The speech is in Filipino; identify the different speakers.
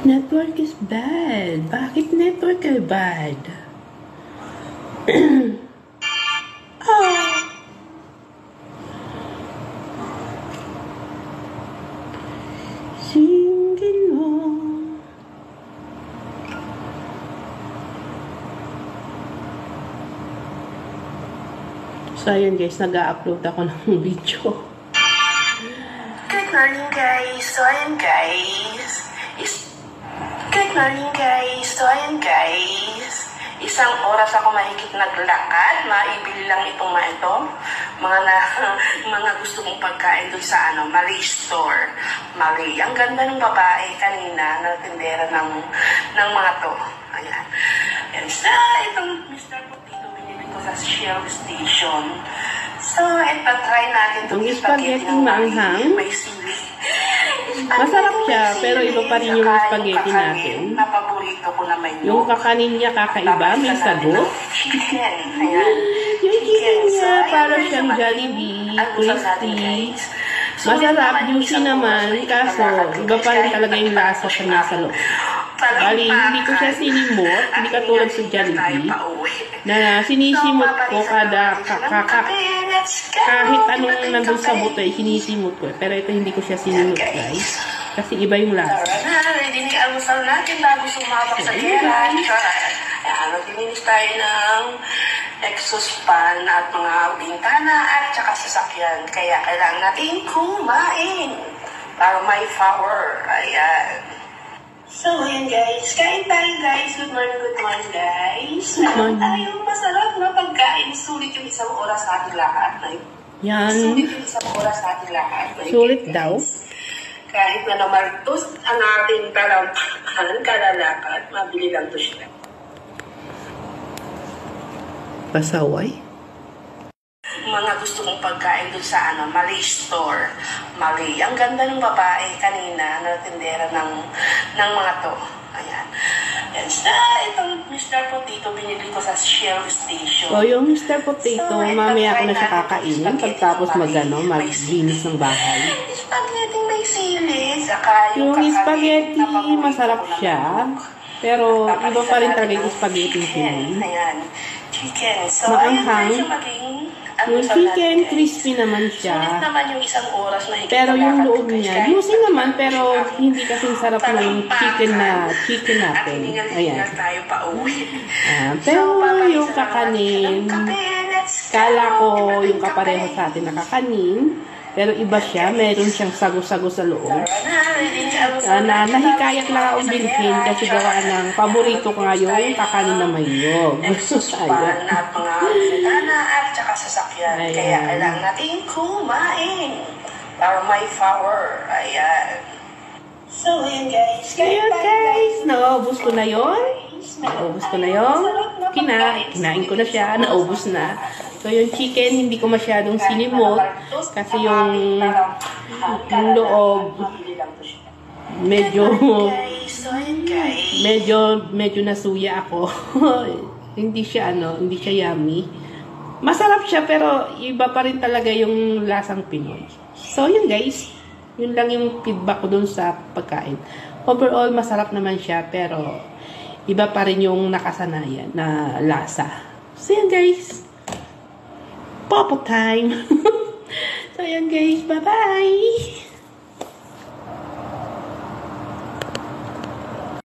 Speaker 1: Network is bad. Bakit network ay bad? Ah. Singin mo. So, ayun guys, nag-upload ako ng video.
Speaker 2: Good morning guys. So, ayun guys. Good morning guys. So, ayun guys. Isang oras ako mahigit naglakad. Maibili lang itong mga gusto kong pagkain doon sa Malay store. Malay. Ang ganda ng babae kanina na tindera ng mga to. Ayan. And sa itong Mr. Potato binili ko sa Shell Station. So, ito try natin itong
Speaker 1: spaghetti maanghang.
Speaker 2: May sili.
Speaker 1: Masarap siya, pero iba pa rin yung spaghetti natin.
Speaker 2: Napaborito ko naman
Speaker 1: yung kakanin niya kakaiba, may sagot.
Speaker 2: Chicken. Ayan.
Speaker 1: Yung chicken niya, parang siyang Jollibee, crispy. Masarap, juicy naman, kaso iba pa rin talaga yung lasa sa nasa loob. Bali, hindi ko siya sinimot, hindi katulad sa Jollibee, na sinisimot ko kahit anong nandun sa buto, sinisimot ko. Pero ito hindi ko siya sinimot, guys. Kasi iba yung lasa.
Speaker 2: Ready na almusal natin bago sumabak sa tiyan. Naglilinis tayo ng exhaust fan at mga bintana at saka sasakyan. Kaya kailangan natin kumain para may power. Ayan. So, ayan guys. Kain tayo guys. Good morning guys. Meron tayong masarap na pagkain. Sulit yung isang oras sa ating lahat.
Speaker 1: Yan.
Speaker 2: Sulit yung isang oras sa ating lahat.
Speaker 1: Sulit daw.
Speaker 2: Kahit na namartos ang ating talampakan, kalalakad, mabili lang to siya.
Speaker 1: Pasaway?
Speaker 2: Mga gusto kong pagkain doon sa Malay store. Malay. Ang ganda ng babae kanina na tindera ng mga to. Ayan. And sa itong Mr. Potato binili ko sa Shell Station.
Speaker 1: So, yung Mr. Potato, mamaya ko na siya kakainin pagtapos maglinis ng bahay.
Speaker 2: Spaghetti may sili. Saka
Speaker 1: yung spaghetti, masarap siya. Pero, iba pa rin talaga yung spaghetti Pinoy.
Speaker 2: Ayan. Chicken. So,
Speaker 1: maanghang. Yung chicken, crispy naman siya.
Speaker 2: Sulit naman yung isang oras na
Speaker 1: pero yung loob niya, juicy naman, pero hindi kasing sarap ng chicken natin. Ayan. Pero yung kakanin, kala ko yung kapareho sa atin na kakanin, pero iba siya, meron siyang sago-sago sa loob. Nahikayat lang akong bilhin kasi gawa ng paborito ko nga yung kakanin na may yog.
Speaker 2: Ayan. At saka sasakyan. Kaya kailangan natin kumain para may power. Ayan. So, ayan guys.
Speaker 1: Ayan guys. Naubos ko na yun. Kinain ko na siya. Naubos na. So, yung chicken, hindi ko masyadong sinimot. Kasi yung loob, medyo nasuya ako. hindi siya yummy. Masarap siya, pero iba pa rin talaga yung lasang Pinoy. So, yun guys. Yun lang yung feedback ko dun sa pagkain. Overall, masarap naman siya, pero iba pa rin yung nakasanayan na lasa. So, yun guys. Popo time. So, yun guys. Bye-bye.